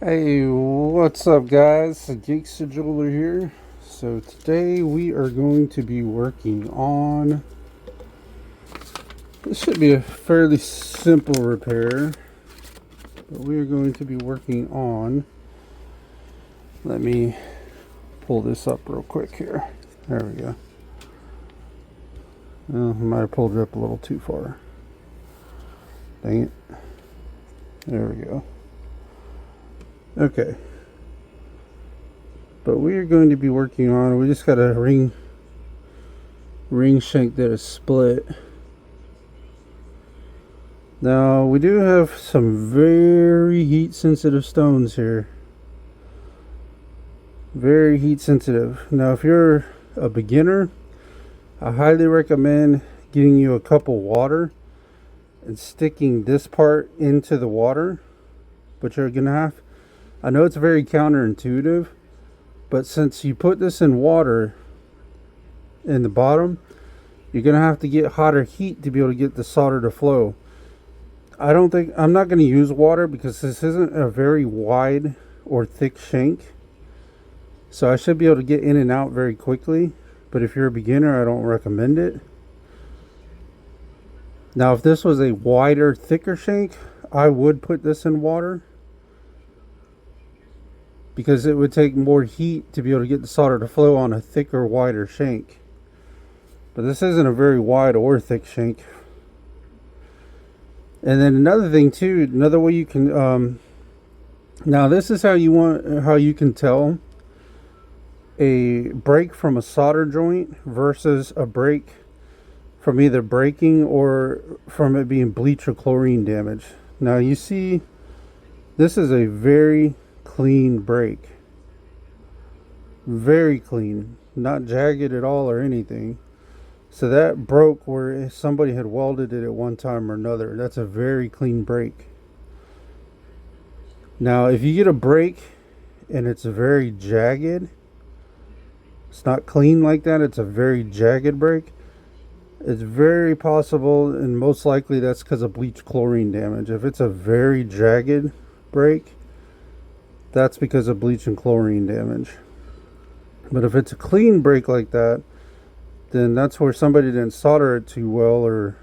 Hey, what's up, guys? The Gangster jeweler here. So today we are going to be working on. This should be a fairly simple repair, but we are going to be working on. Let me pull this up real quick here. There we go. Oh, I might have pulled it up a little too far. Dang it. There we go. Okay. But we are going to be working on, we just got a ring shank that is split. Now we do have some very heat sensitive stones here. Very heat sensitive. Now if you're a beginner, I highly recommend getting you a cup of water and sticking this part into the water. But you're gonna have, I know it's very counterintuitive, but since you put this in water in the bottom, you're gonna have to get hotter heat to be able to get the solder to flow. I'm not going to use water because this isn't a very wide or thick shank. So I should be able to get in and out very quickly. But if you're a beginner, I don't recommend it. Now, if this was a wider, thicker shank, I would put this in water, because it would take more heat to be able to get the solder to flow on a thicker, wider shank. But this isn't a very wide or thick shank. And then another thing too, another way you can, now this is how you can tell a break from a solder joint versus a break from either breaking or from it being bleach or chlorine damage. Now you see, this is a very clean break. Very clean, not jagged at all or anything. So that broke where somebody had welded it at one time or another. That's a very clean break. Now, if you get a break and it's very jagged, it's not clean like that, it's a very jagged break, it's very possible and most likely that's because of bleach chlorine damage. If it's a very jagged break, that's because of bleach and chlorine damage. But if it's a clean break like that, then that's where somebody didn't solder it too well, or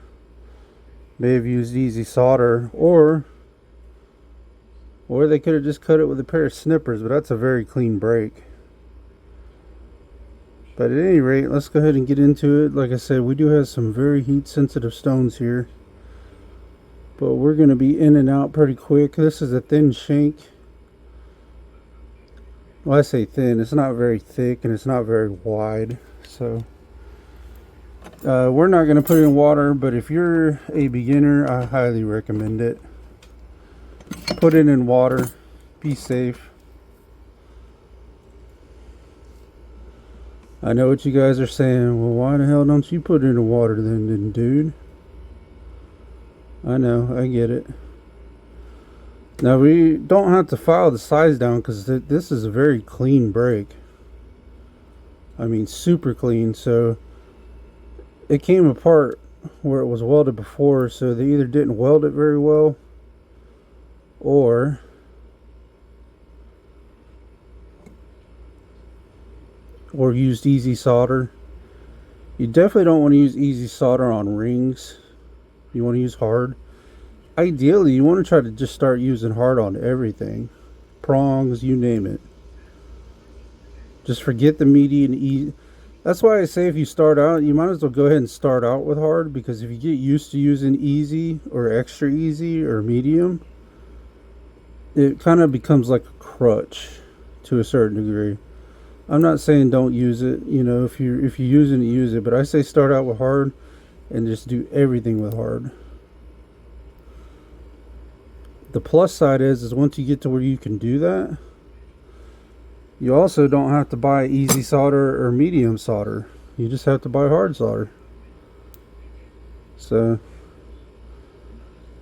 may have used easy solder, or they could have just cut it with a pair of snippers. But that's a very clean break. But at any rate, let's go ahead and get into it. Like I said, we do have some very heat sensitive stones here, but we're going to be in and out pretty quick. This is a thin shank. Well, I say thin, it's not very thick and it's not very wide, so we're not going to put it in water. But if you're a beginner, I highly recommend it. Put it in water, be safe. I know what you guys are saying, well, why the hell don't you put it in water then, dude? I know, I get it. Now we don't have to file the size down because this is a very clean break. I mean, super clean. So it came apart where it was welded before, so they either didn't weld it very well or used easy solder. You definitely don't want to use easy solder on rings. You want to use hard. Ideally, you want to try to just start using hard on everything. Prongs, you name it. Just forget the medium easy. That's why I say if you start out, you might as well go ahead and start out with hard, because if you get used to using easy or extra easy or medium, it kind of becomes like a crutch to a certain degree. I'm not saying don't use it, you know, if you use it, use it, but I say start out with hard and just do everything with hard. The plus side is once you get to where you can do that, you also don't have to buy easy solder or medium solder. You just have to buy hard solder. So,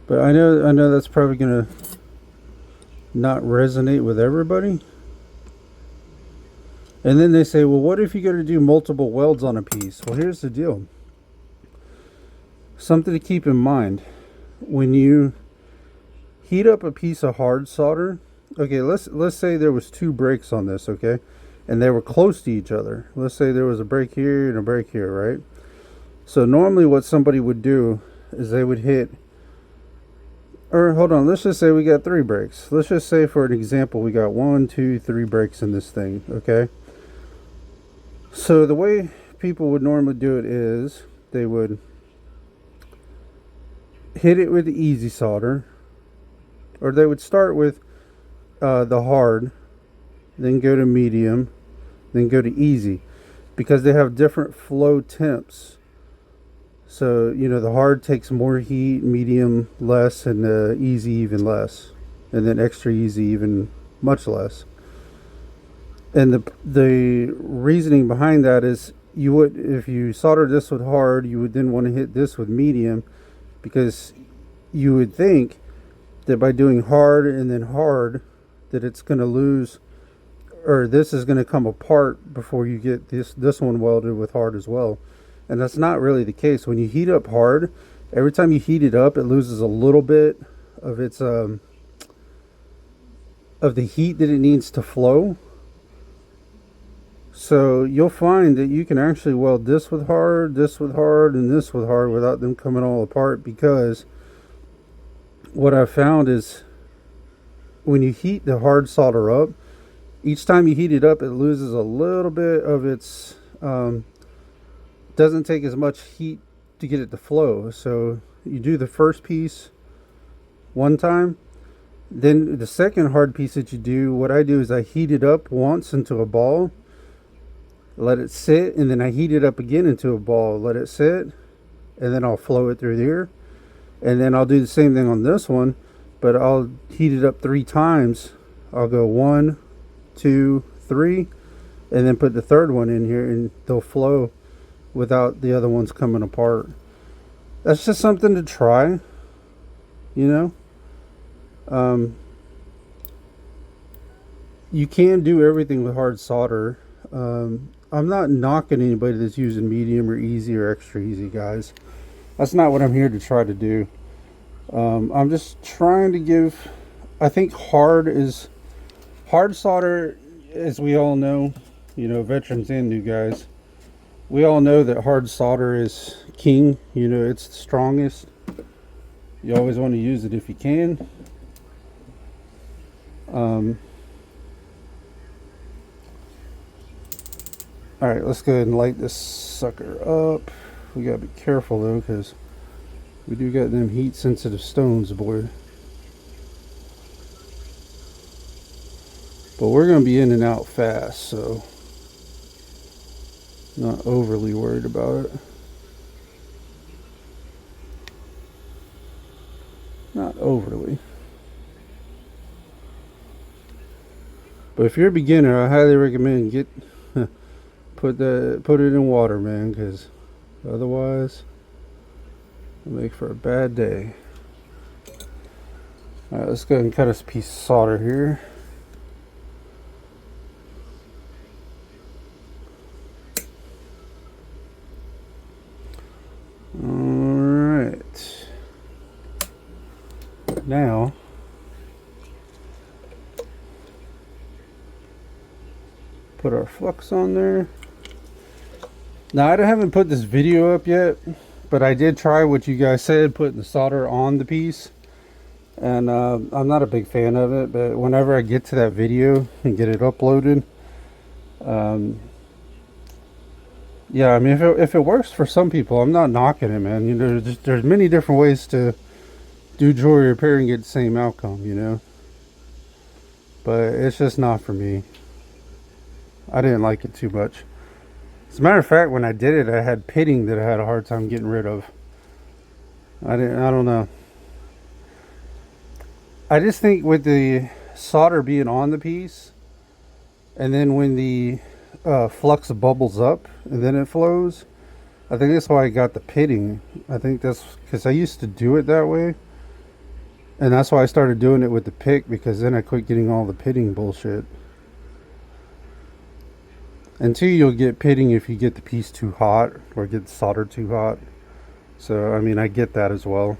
but I know that's probably gonna not resonate with everybody. And then they say, well, what if you got to do multiple welds on a piece? Well, here's the deal. Something to keep in mind. When you heat up a piece of hard solder, Okay, let's say there was two breaks on this, okay? And they were close to each other. Let's say there was a break here and a break here, right? So normally what somebody would do is they would hit, or hold on, let's just say we got three breaks. Let's just say for an example we got 1, 2, 3 breaks in this thing, okay? So the way people would normally do it is they would hit it with the easy solder, or they would start with the hard, then go to medium, then go to easy, because they have different flow temps. So, you know, the hard takes more heat, medium less, and easy even less. And then extra easy even much less. And the reasoning behind that is you would, if you solder this with hard, you would then want to hit this with medium, because you would think that by doing hard and then hard that it's going to lose, or this is going to come apart before you get this one welded with hard as well. And that's not really the case. When you heat up hard, every time you heat it up, it loses a little bit of its of the heat that it needs to flow. So you'll find that you can actually weld this with hard, this with hard, and this with hard without them coming all apart, because what I've found is when you heat the hard solder up, each time you heat it up, it loses a little bit of its doesn't take as much heat to get it to flow. So you do the first piece one time, then the second hard piece that you do, what I do is I heat it up once into a ball, let it sit, and then I heat it up again into a ball, let it sit, and then I'll flow it through there. And then I'll do the same thing on this one, but I'll heat it up 3 times. I'll go 1, 2, 3, and then put the third one in here, and they'll flow without the other ones coming apart. That's just something to try, you know. You can do everything with hard solder. I'm not knocking anybody that's using medium or easy or extra easy, guys. That's not what I'm here to try to do. I'm just trying to give, I think hard solder, as we all know, you know, veterans and new guys, we all know that hard solder is king. You know, it's the strongest. You always want to use it if you can. Alright, let's go ahead and light this sucker up. We gotta be careful though, because we do got them heat sensitive stones aboard. But we're gonna be in and out fast, so not overly worried about it. Not overly. But if you're a beginner, I highly recommend put it in water, man, because otherwise it'll make for a bad day. Alright, let's go ahead and cut us a piece of solder here. Alright. Now put our flux on there. Now I haven't put this video up yet, but I did try what you guys said, putting the solder on the piece, and I'm not a big fan of it, but whenever I get to that video and get it uploaded, yeah, I mean, if it works for some people, I'm not knocking it, man. You know, there's many different ways to do jewelry repair and get the same outcome, you know, but it's just not for me. I didn't like it too much. As a matter of fact, when I did it, I had pitting that I had a hard time getting rid of. I don't know. I just think with the solder being on the piece, and then when the flux bubbles up and then it flows, I think that's why I got the pitting. I think that's because I used to do it that way, and that's why I started doing it with the pick, because then I quit getting all the pitting bullshit. And 2, you'll get pitting if you get the piece too hot or get the solder too hot. So, I mean, I get that as well.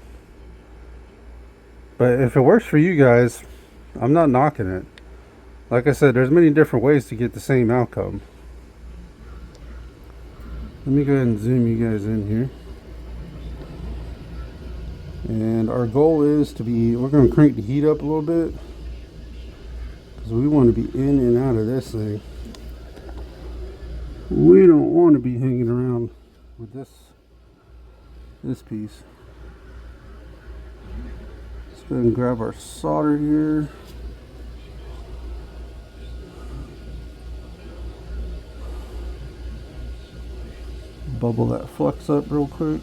But if it works for you guys, I'm not knocking it. Like I said, there's many different ways to get the same outcome. Let me go ahead and zoom you guys in here. And our goal is to be, we're going to crank the heat up a little bit, because we want to be in and out of this thing. We don't want to be hanging around with this piece. Let's go ahead and grab our solder here. Bubble that flux up real quick.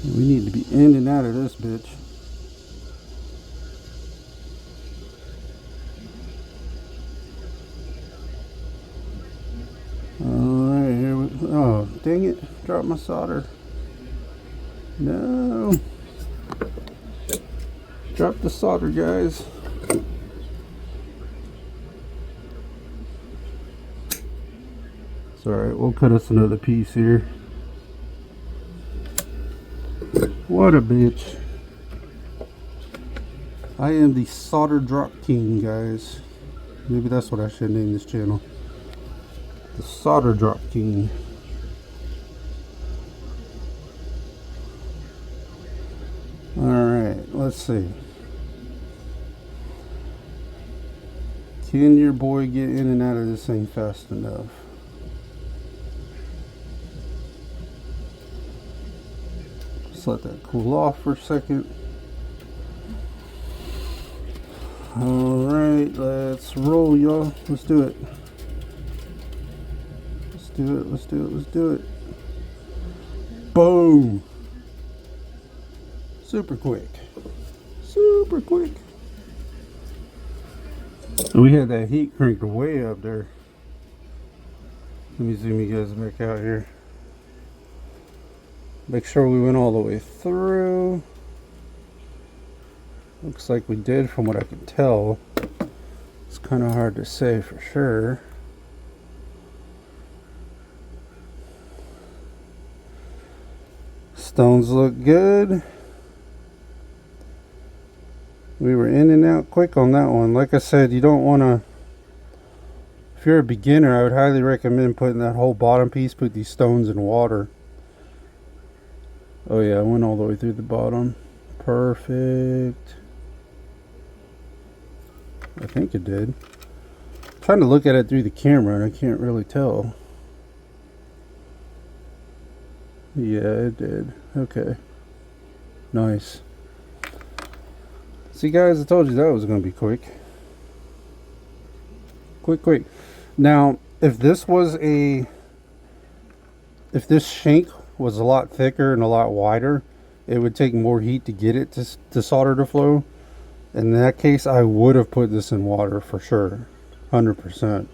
We need to be in and out of this bitch. Alright, here we go. Oh, dang it. Dropped my solder. No. Drop the solder, guys. It's alright, we'll cut us another piece here. What a bitch. I am the solder drop king, guys. Maybe that's what I should name this channel. The solder drop king. Alright, let's see. Can your boy get in and out of this thing fast enough? Just let that cool off for a second. Alright, let's roll, y'all. Let's do it. Let's do it, let's do it, let's do it. Boom! Super quick. Super quick. We had that heat cranked way up there. Let me zoom you guys back out here. Make sure we went all the way through. Looks like we did from what I can tell. It's kind of hard to say for sure. Stones look good. We were in and out quick on that one. Like I said, you don't want to, if you're a beginner, I would highly recommend putting that whole bottom piece, put these stones in water. Oh yeah, I went all the way through the bottom. Perfect. I think it did. I'm trying to look at it through the camera and I can't really tell. Yeah, it did. Okay. Nice. See guys, I told you that was going to be quick. Quick. Now, if this shank was a lot thicker and a lot wider, it would take more heat to get it to solder to flow. In that case, I would have put this in water for sure. 100%.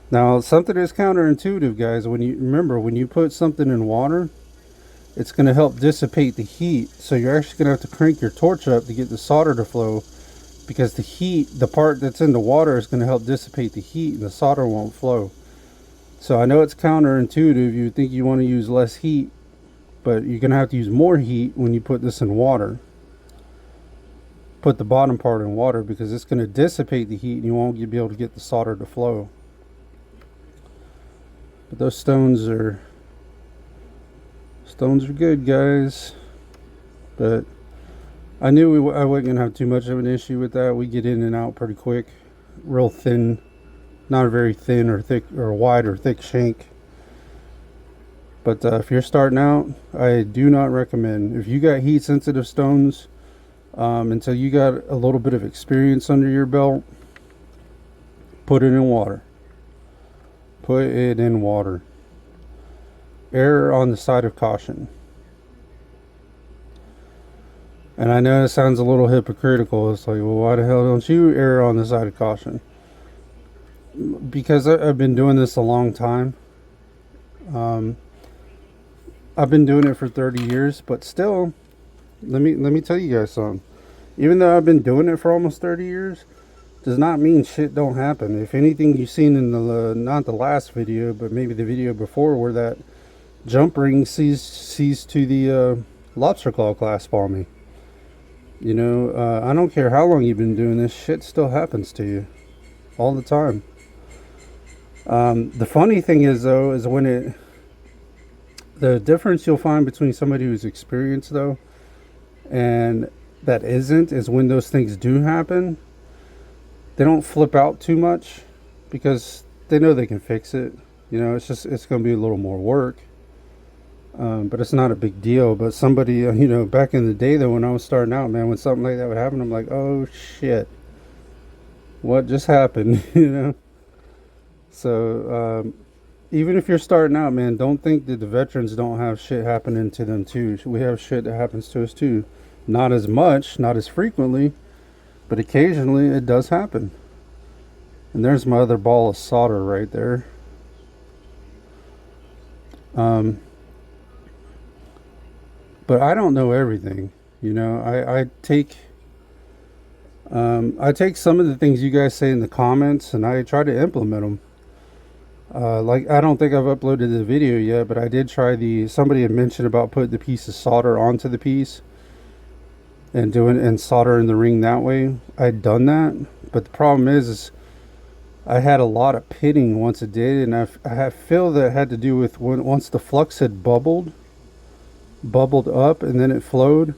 Now, something is counterintuitive, guys. When you put something in water, it's going to help dissipate the heat. So you're actually going to have to crank your torch up to get the solder to flow, because the heat, the part that's in the water, is going to help dissipate the heat and the solder won't flow. So I know it's counterintuitive. You would think you want to use less heat, but you're going to have to use more heat when you put this in water. Put the bottom part in water, because it's going to dissipate the heat and you won't be able to get the solder to flow. But those stones are good, guys. But I knew I wasn't going to have too much of an issue with that. We get in and out pretty quick. Real thin, not a very thin or thick or wide or thick shank. But if you're starting out, I do not recommend. If you got heat sensitive stones, until you got a little bit of experience under your belt, put it in water. Put it in water. Err on the side of caution. And I know it sounds a little hypocritical. It's like, well, why the hell don't you err on the side of caution? Because I've been doing this a long time. I've been doing it for 30 years, but still, let me tell you guys something. Even though I've been doing it for almost 30 years, does not mean shit don't happen. If anything, you've seen in the not the last video, but maybe the video before, where that jump ring seized to the lobster claw clasp on me. You know, I don't care how long you've been doing this, shit still happens to you all the time. The funny thing is, though, is the difference you'll find between somebody who's experienced, though, and that isn't, is when those things do happen, they don't flip out too much because they know they can fix it. You know, it's going to be a little more work. But it's not a big deal. But somebody, you know, back in the day, though, when I was starting out, man, when something like that would happen, I'm like, oh shit, what just happened? You know. So even if you're starting out, man, don't think that the veterans don't have shit happening to them too. We have shit that happens to us too. Not as much, not as frequently, but occasionally it does happen. And there's my other ball of solder right there. But I don't know everything. You know, I take some of the things you guys say in the comments and I try to implement them. Like, I don't think I've uploaded the video yet, but I did try somebody had mentioned about putting the piece of solder onto the piece and soldering the ring that way. I'd done that, but the problem is I had a lot of pitting once it did, and I feel that it had to do with once the flux had bubbled up and then it flowed.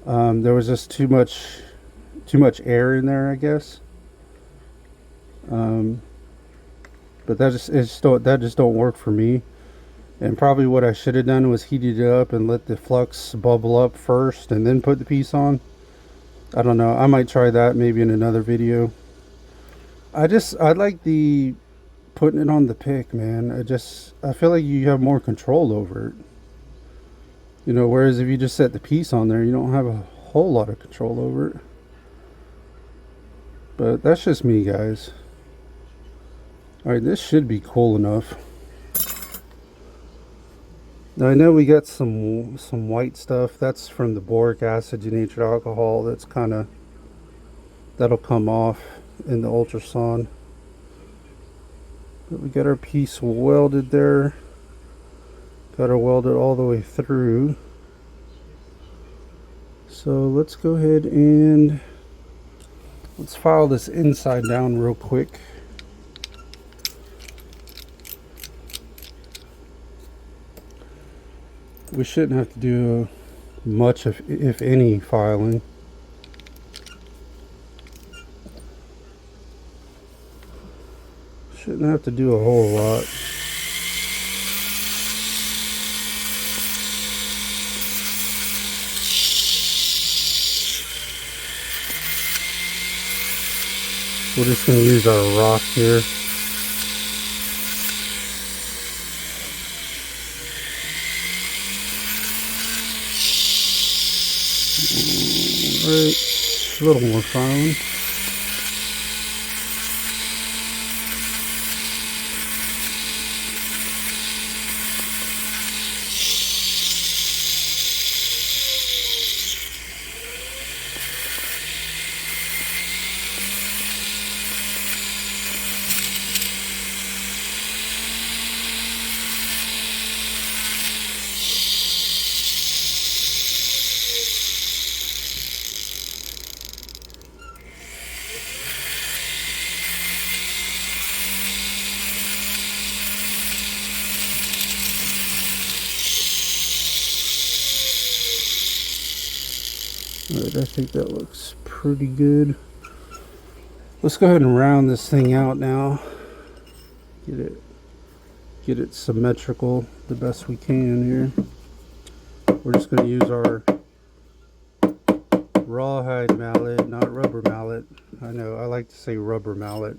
There was just too much air in there, I guess. But that just don't work for me. And probably what I should have done was heated it up and let the flux bubble up first and then put the piece on. I don't know. I might try that maybe in another video. I like the putting it on the pick, man. I feel like you have more control over it. You know, whereas if you just set the piece on there, you don't have a whole lot of control over it. But that's just me, guys. Alright, this should be cool enough. Now I know we got some white stuff. That's from the boric acid denatured alcohol. That'll come off in the ultrasound. But we got our piece welded there. Got her welded all the way through. So let's go ahead and let's file this inside down real quick. We shouldn't have to do much, if any, filing. Shouldn't have to do a whole lot. We're just going to use our rock here. Alright, a little more filing. Alright, I think that looks pretty good. Let's go ahead and round this thing out now. Get it symmetrical the best we can here. We're just going to use our rawhide mallet, not rubber mallet. I know, I like to say rubber mallet.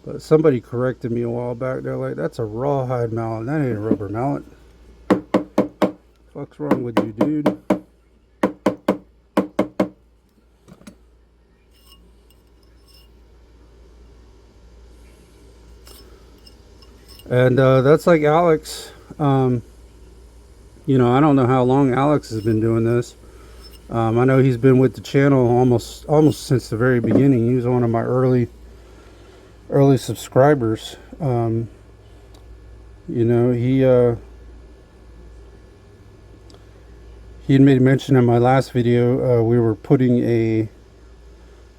But somebody corrected me a while back. They're like, that's a rawhide mallet. That ain't a rubber mallet. What's wrong with you, dude? And that's like Alex. You know, I don't know how long Alex has been doing this. I know he's been with the channel almost since the very beginning. He was one of my early subscribers. You know, He had made mention in my last video, we were putting a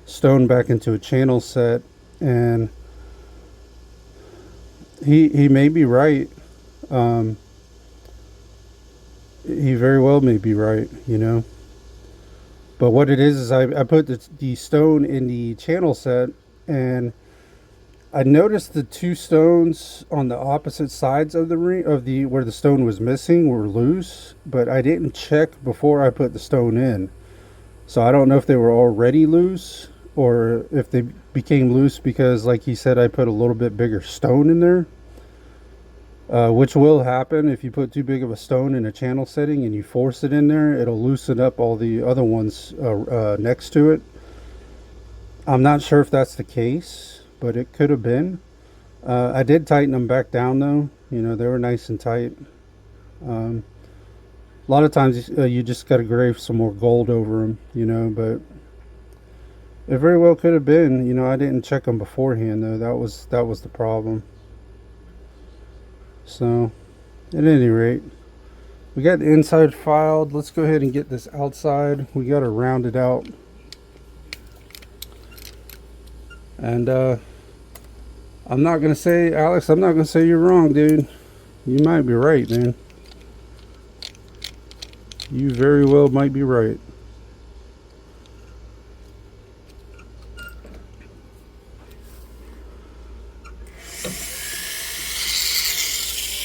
stone back into a channel set, and he may be right. He very well may be right, you know. But what it is I put the stone in the channel set, and I noticed the two stones on the opposite sides of the ring, of the where the stone was missing, were loose, but I didn't check before I put the stone in. So I don't know if they were already loose or if they became loose because, like he said, I put a little bit bigger stone in there. Which will happen if you put too big of a stone in a channel setting and you force it in there. It'll loosen up all the other ones next to it. I'm not sure if that's the case, but it could have been. I did tighten them back down though. You know, they were nice and tight. A lot of times you just got to grave some more gold over them, you know, but it very well could have been. You know, I didn't check them beforehand though. That was the problem. So, at any rate, we got the inside filed. Let's go ahead and get this outside. We got to round it out. And I'm not going to say, Alex, I'm not going to say you're wrong, dude. You might be right, man. You very well might be right.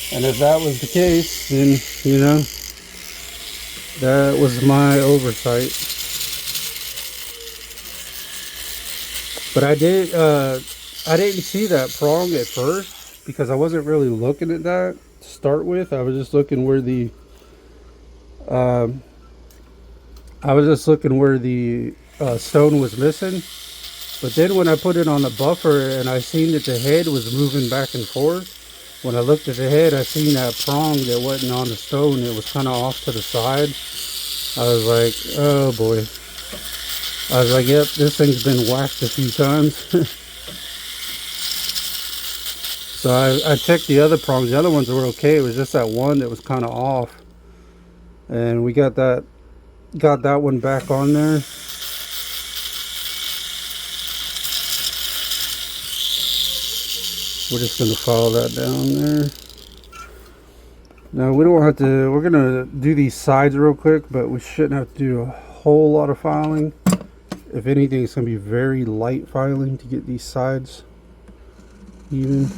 And if that was the case, then, you know, that was my oversight. But I didn't see that prong at first because I wasn't really looking at that to start with. I was just looking where the, stone was missing. But then when I put it on the buffer and I seen that the head was moving back and forth, when I looked at the head, I seen that prong that wasn't on the stone. It was kind of off to the side. I was like, oh boy. I was like, yep, this thing's been whacked a few times. So I checked the other prongs. The other ones were okay. It was just that one that was kind of off. And we got that one back on there. We're just going to follow that down there. Now, we don't have to, we're going to do these sides real quick, but we shouldn't have to do a whole lot of filing. If anything, it's going to be very light filing to get these sides even.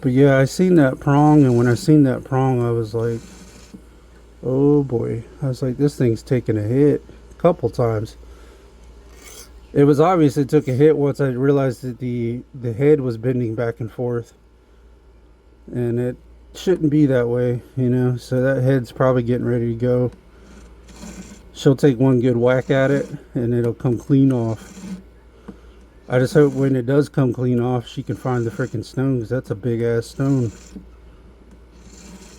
But yeah, I seen that prong, and when I seen that prong, I was like, oh boy. I was like, this thing's taking a hit a couple times. It was obvious it took a hit once I realized that the head was bending back and forth. And it shouldn't be that way, you know. So that head's probably getting ready to go. She'll take one good whack at it and it'll come clean off. I just hope when it does come clean off, she can find the freaking stone, because that's a big ass stone.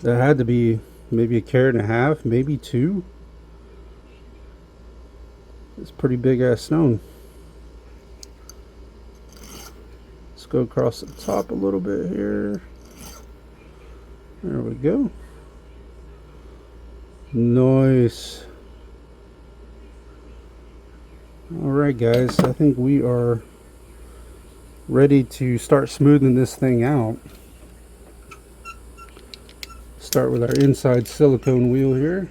That had to be maybe 1.5 carats, maybe 2. It's a pretty big ass stone. Let's go across the top a little bit here. There we go. Nice. Alright guys, I think we are ready to start smoothing this thing out. Start with our inside silicone wheel here.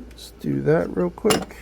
Let's do that real quick.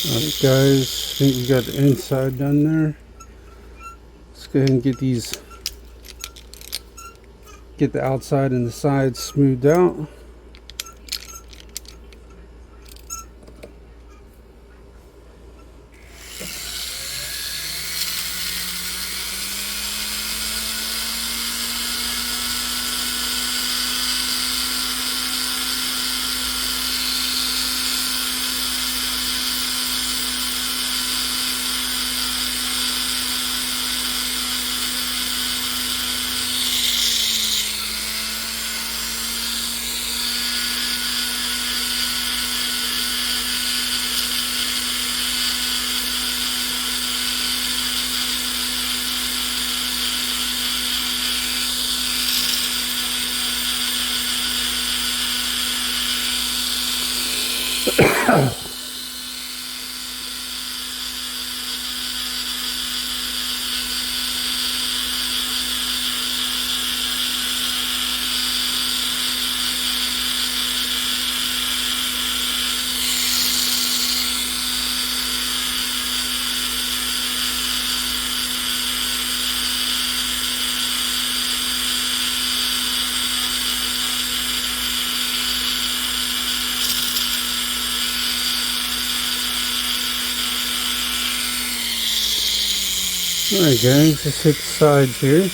Alright guys, I think we got the inside done there. Let's go ahead and get the outside and the sides smoothed out. Alright guys, let's hit the sides here.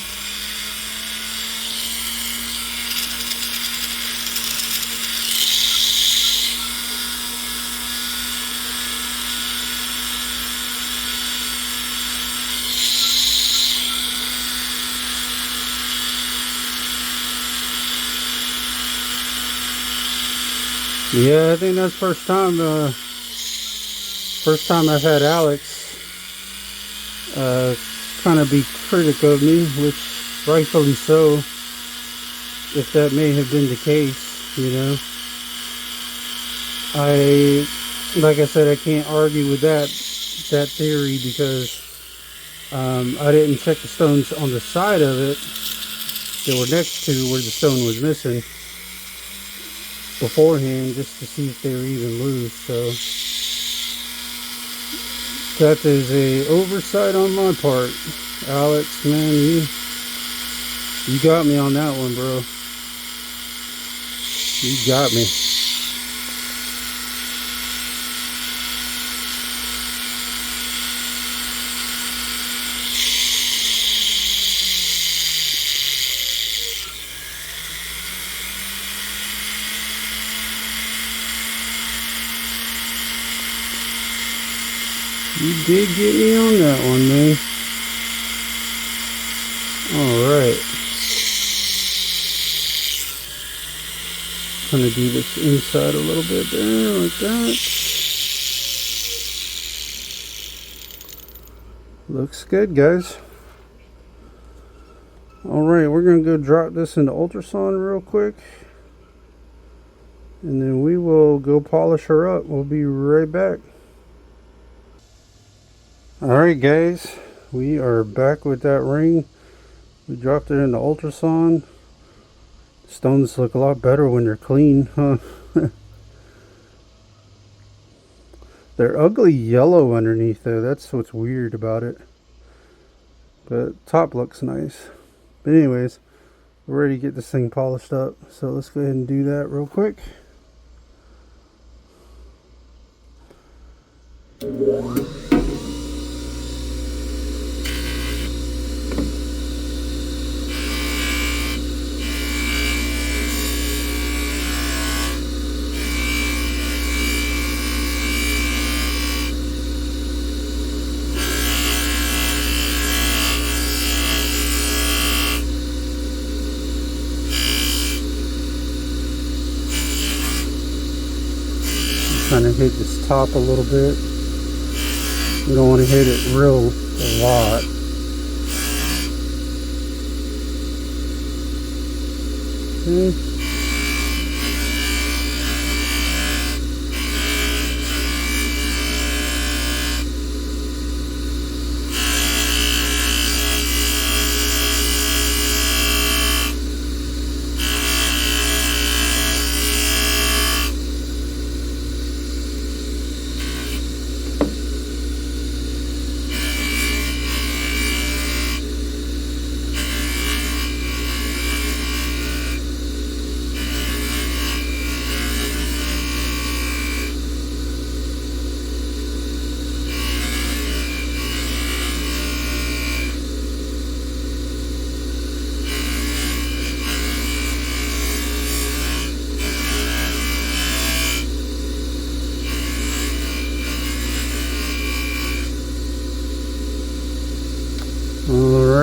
Yeah, I think that's first time I've had Alex kind of be critical of me, which rightfully so, if that may have been the case, you know. Like I said, I can't argue with that theory because I didn't check the stones on the side of it that were next to where the stone was missing beforehand, just to see if they were even loose. So that is a oversight on my part, Alex. Man, you got me on that one, bro. You got me. You did get me on that one, man. Alright. Gonna do this inside a little bit there, like that. Looks good, guys. Alright, we're gonna go drop this into ultrasound real quick. And then we will go polish her up. We'll be right back. Alright guys, we are back with that ring. We dropped it in the ultrasound. Stones look a lot better when they're clean, huh? They're ugly yellow underneath though. That's what's weird about it. But top looks nice. But anyways, we're ready to get this thing polished up. So let's go ahead and do that real quick. Kind of hit this top a little bit. We don't want to hit it a lot. Okay.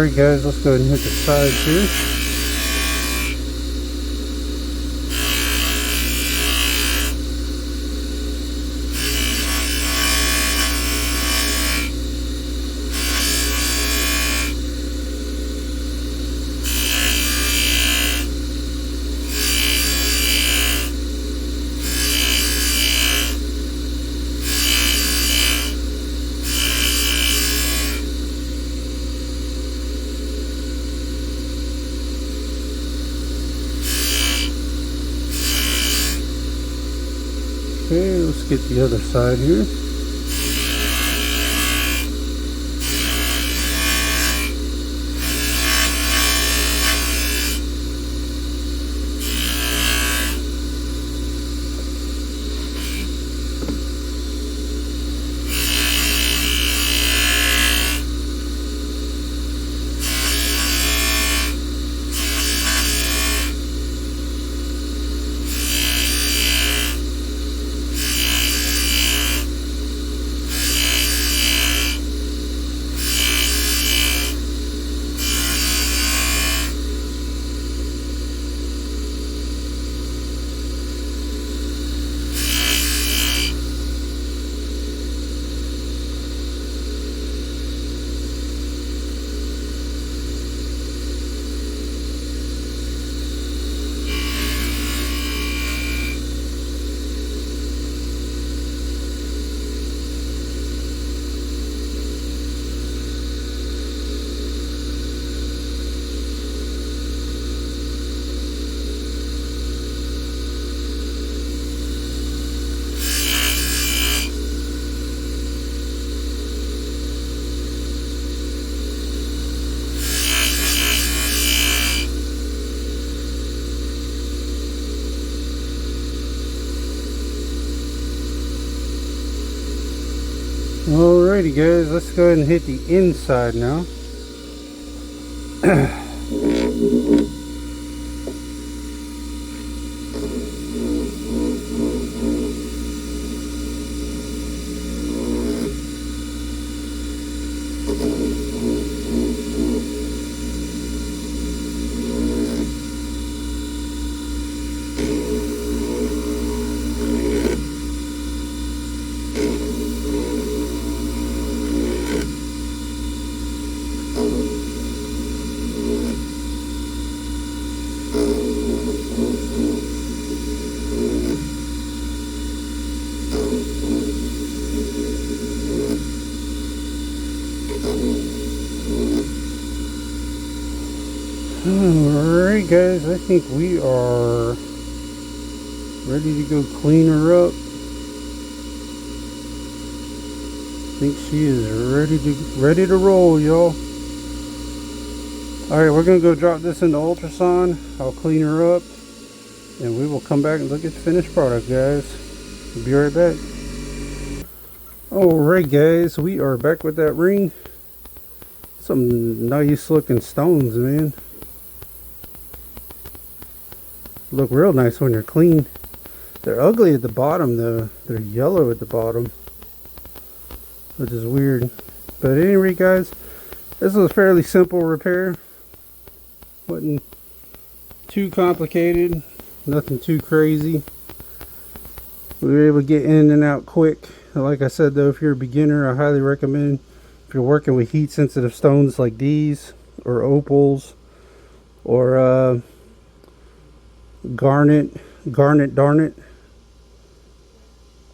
Alright guys, let's go ahead and hit the sides here. Okay, let's get the other side here. Alrighty guys, let's go ahead and hit the inside now. Alright guys, I think we are ready to go clean her up. I think she is ready to roll, y'all. Alright, we're gonna go drop this into ultrasound. I'll clean her up and we will come back and look at the finished product, guys. We'll be right back. Alright guys, we are back with that ring. Some nice looking stones, man. Look real nice when they're clean. They're ugly at the bottom though. They're yellow at the bottom, which is weird. But at any rate guys, this was a fairly simple repair. Wasn't too complicated, nothing too crazy. We were able to get in and out quick. Like I said though, if you're a beginner, I highly recommend, if you're working with heat sensitive stones like these or opals or garnet, darn it,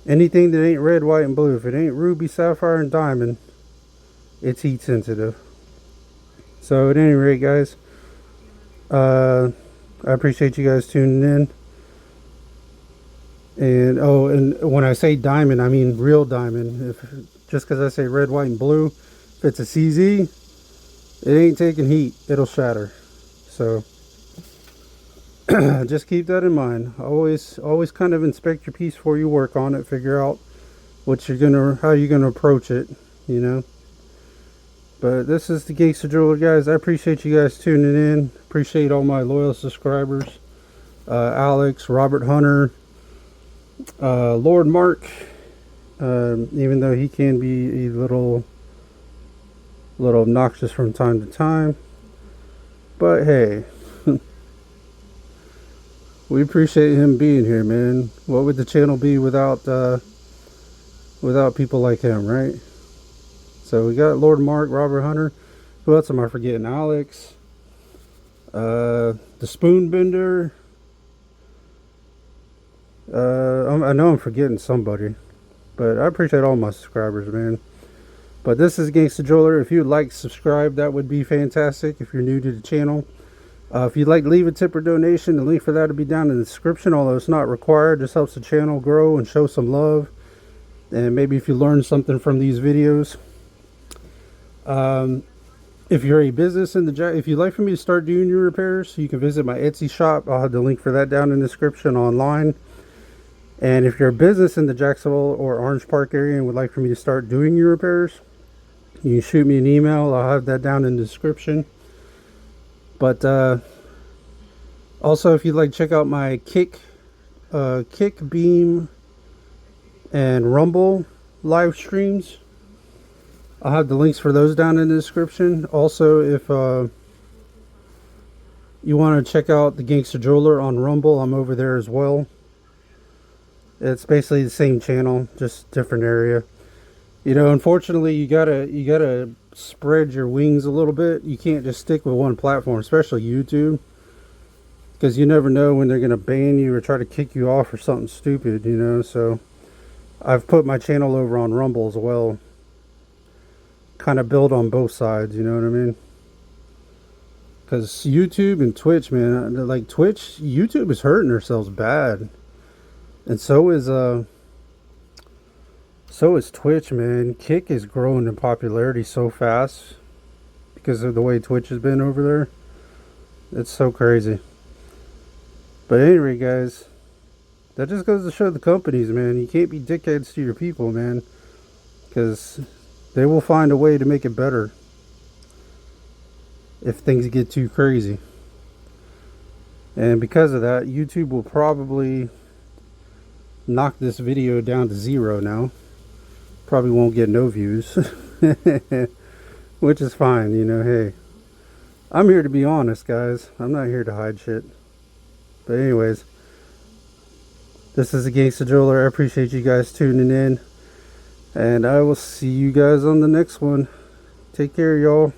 anything that ain't red, white, and blue. If it ain't ruby, sapphire, and diamond, it's heat sensitive. So at any rate guys, I appreciate you guys tuning in. And oh, and when I say diamond, I mean real diamond. Just because I say red, white, and blue, if it's a CZ, it ain't taking heat, it'll shatter. So just keep that in mind. Always kind of inspect your piece before you work on it. Figure out how you're gonna approach it, you know. But this is the Gangster Jeweler, guys. I appreciate you guys tuning in. Appreciate all my loyal subscribers. Alex, Robert Hunter, Lord Mark, even though he can be a little A little obnoxious from time to time. But hey, we appreciate him being here, man. What would the channel be without people like him, right? So we got Lord Mark, Robert Hunter. Who else am I forgetting? Alex. The Spoonbender. I know I'm forgetting somebody. But I appreciate all my subscribers, man. But this is Gangster Jeweler. If you'd like to subscribe, that would be fantastic if you're new to the channel. If you'd like to leave a tip or donation, the link for that will be down in the description, although it's not required. Just helps the channel grow and show some love. And maybe if you learn something from these videos. If you're a business in the if you'd like for me to start doing your repairs, you can visit my Etsy shop. I'll have the link for that down in the description online. And if you're a business in the Jacksonville or Orange Park area and would like for me to start doing your repairs, you can shoot me an email. I'll have that down in the description. But also, if you'd like to check out my Kick, Beam, and Rumble live streams, I'll have the links for those down in the description. Also, if you want to check out the Gangster Jeweler on Rumble, I'm over there as well. It's basically the same channel, just different area. You know, unfortunately, you gotta spread your wings a little bit. You can't just stick with one platform, especially YouTube, because you never know when they're gonna ban you or try to kick you off or something stupid. You know, so I've put my channel over on Rumble as well. Kind of build on both sides, you know what I mean? Because YouTube and Twitch, man, like YouTube is hurting themselves bad, and so is Twitch, man. Kick is growing in popularity so fast because of the way Twitch has been over there. It's so crazy. But anyway, guys, that just goes to show the companies, man. You can't be dickheads to your people, man, because they will find a way to make it better if things get too crazy. And because of that, YouTube will probably knock this video down to 0 now. Probably won't get no views. Which is fine, you know, hey. I'm here to be honest, guys. I'm not here to hide shit. But anyways, this is the Gangster Jeweler. I appreciate you guys tuning in. And I will see you guys on the next one. Take care, y'all.